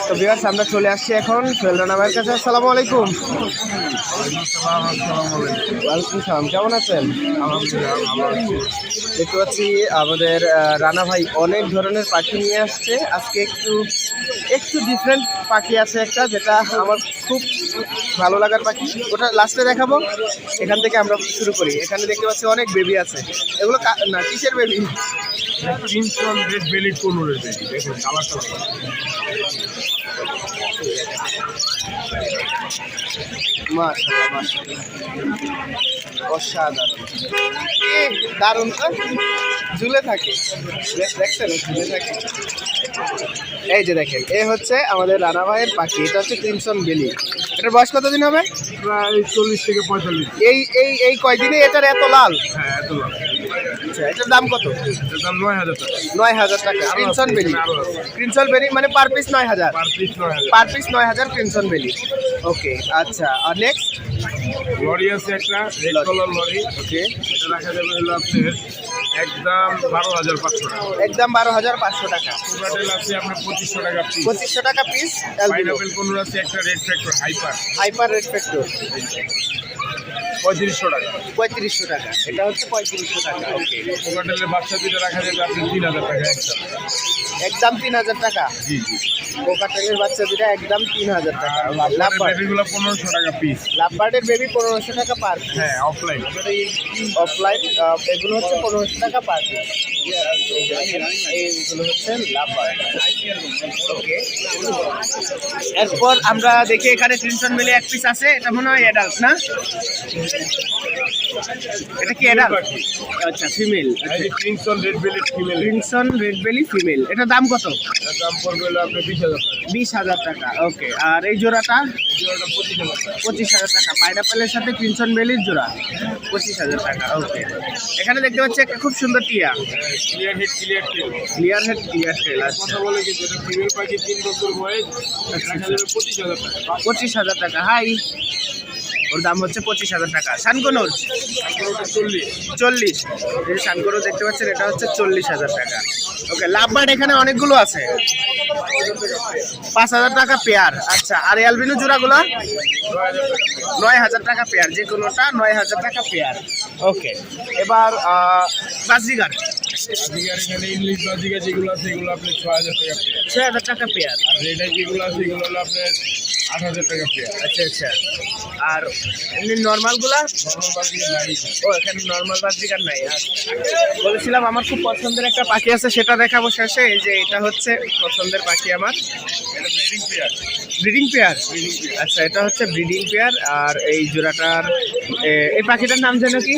তো ভিউয়ার্স আমরা চলে আসছি এখন সোহেল রানা ভাইয়ের কাছে। আসসালামু আলাইকুম। ওয়ালাইকুম সালাম, কেমন আছেন? দেখতে পাচ্ছি আমাদের রানা ভাই অনেক ধরনের পাখি নিয়ে আসছে। আজকে একটু ডিফারেন্ট পাখি আছে একটা, যেটা আমার খুব ভালো লাগার পাখি, ওটা লাস্টে দেখাবো। এখান থেকে আমরা শুরু করি। এখানে দেখতে পাচ্ছি অনেক বেবি আছে। এগুলো না কিসের baby? Crimson red belly কোনোরের baby, দেখুন কালারটা মাশাআল্লাহ মাশাআল্লাহ, অসাধারণ, দারুণ তো, ঝুলে থাকে, দেখছেন ঝুলে থাকে। এই যে দেখেন, এ হচ্ছে আমাদের রানা ভাইয়ের পাখি, এটা হচ্ছে ক্রিমসন বেলি। এটার বয়স কতদিন হবে? প্রায় 40 থেকে 45। এই এই এই কয়দিনে এটার এত লাল? হ্যাঁ, এত লাল। আচ্ছা, এটার দাম কত? এটার দাম 9000 টাকা। 9000 টাকা ক্রিমসন বেলি। ক্রিমসন বেলি মানে per piece 9000, per piece 9000। Per piece 9000 crimson বেলি। ওকে, আচ্ছা, আর নেক্সট লরি আছে একটা রেড কালার লরি। ওকে, এটা রাখা যাবে হলো আপনার একদম 12500 টাকা। একদম 12500 টাকা। কোকাটেল আছে আপনার 2500 টাকা পিস। 2500 টাকা পিস। পাইনাপেল কোনোর আছে একটা red factor hyper red factor 3500 টাকা। 3500 টাকা, এটা হচ্ছে 3500 টাকা। ওকে, কোকাটেলের বাচ্চা দুটো রাখা যাবে আপনি 3000 টাকা একদম। একদম 3000 টাকা। জি জি। কোকাটেলের বাচ্চা দুটো একদম 3000 টাকা। লাভবার্ড বেবিগুলো 1500 টাকা পিস। লাভবার্ডের বেবি 1500 টাকা পার পিস। হ্যাঁ, অফলাইন। অফলাইন এগুলো হচ্ছে 1500 টাকা পার পিস। এইগুলো হচ্ছে লাভবার্ড। ওকে, এরপর আমরা দেখি এখানে ক্রিমসন বেলি এক পিস আছে। এটা মনে হয় অ্যাডাল্ট না? এটা কি অ্যাডাল্ট? আচ্ছা, ফিমেল। এই যে crimson red belly female. Crimson red belly female, এটার দাম কত? এটার দাম পড়বে হলো আপনার 20000 টাকা। 20000 টাকা। ওকে, আর এই জোড়াটা? জোড়াটা 25000 টাকা। 25000 টাকা। পাইনাপেলের সাথে ক্রিমসন বেলির জোড়া 25000 টাকা। ওকে, এখানে দেখতে পাচ্ছি একটা খুব সুন্দর টিয়া। ক্লিয়ার হেড ক্লিয়ার টেল। ক্লিয়ার হেড ক্লিয়ার টেল। আচ্ছা, কথা বলে কি যেটা ফিমেল পাখি 3 বছর বয়স রাখা যাবে 25000 টাকা। 25000 টাকা। হাই, ওর দাম হচ্ছে 25000 টাকা। সানকোনোর তারপর ওটা 40। 40। এই সানকোনো দেখতে পাচ্ছেন, এটা হচ্ছে 40000 টাকা। ওকে, লাভবার্ড এখানে অনেকগুলো আছে। 5000 টাকা পেয়ার। আচ্ছা, আর অ্যালবিনো জোড়াগুলো 9000 টাকা পেয়ার, যে কোনোটা 9000 টাকা পেয়ার। ওকে, এবার বাজরিগার বাজিগার এখানে ইংলিশ বাজিগার যেগুলো আছে এগুলো আপনি 6000 টাকা পেয়ার। 6000 টাকা পেয়ার। আর রেড আই যেগুলো আছে এগুলো হলো আপনার 8000 টাকা পেয়ার। আচ্ছা আচ্ছা, আর এমনি নর্মালগুলা? নরমাল বাজিগার নাই। ও, এখানে নর্মাল বাজরিগার নাই। বলেছিলাম আমার খুব পছন্দের একটা পাখি আছে, সেটা দেখাবো শেষে। এই যে এটা হচ্ছে পছন্দের পাখি আমার, এটা ব্রিডিং পেয়ার। Breeding pair. আচ্ছা, এটা হচ্ছে ব্রিডিং পেয়ার। আর এই জোড়াটার এই পাখিটার নাম যেন কি?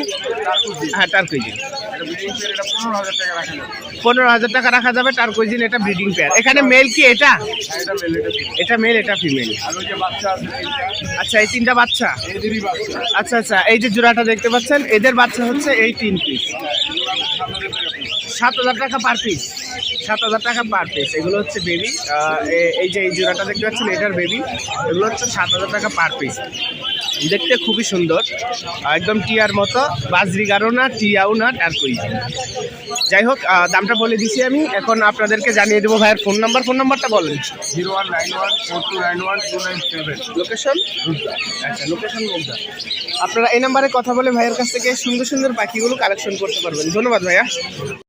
হ্যাঁ, টার্কুইজিন। এটা ব্রিডিং পেয়ার, এটা 15000 টাকা রাখা যাবে। 15000 টাকা রাখা যাবে টার্কুইজিন, এটা ব্রিডিং পেয়ার। এখানে মেল কি এটা? আর এটা মেল, এটা ফিমেল। এটা মেল, এটা ফিমেল। আর ওই যে বাচ্চা আছে তিনটা, আচ্ছা, এই তিনটা বাচ্চা। এদেরই বাচ্চা। আচ্ছা আচ্ছা, এই যে জোড়াটা দেখতে পাচ্ছেন, এদের বাচ্চা হচ্ছে এই 3 পিস। এগুলো আপনার 7000 টাকা পিস। 7000 টাকা পার পিস। 7000 টাকা পার পিস। এগুলো হচ্ছে বেবি। এই যে এই জোড়াটা দেখতে পাচ্ছেন, এটার বেবি। এগুলো হচ্ছে 7000 টাকা পার পিস। দেখতে খুবই সুন্দর, একদম টিয়ার মতো। বাজরিগারও না, টিয়াও না, টার্কুইজিন। যাই হোক, দামটা বলে দিছি আমি। এখন আপনাদেরকে জানিয়ে দেবো ভাইয়ের ফোন নাম্বারটা বলেন। 019142912997। লোকেশন? আচ্ছা, লোকেশন মুগদা। আপনারা এই নাম্বারে কথা বলে ভাইয়ের কাছ থেকে সুন্দর সুন্দর পাখিগুলো কালেকশন করতে পারবেন। ধন্যবাদ ভাইয়া।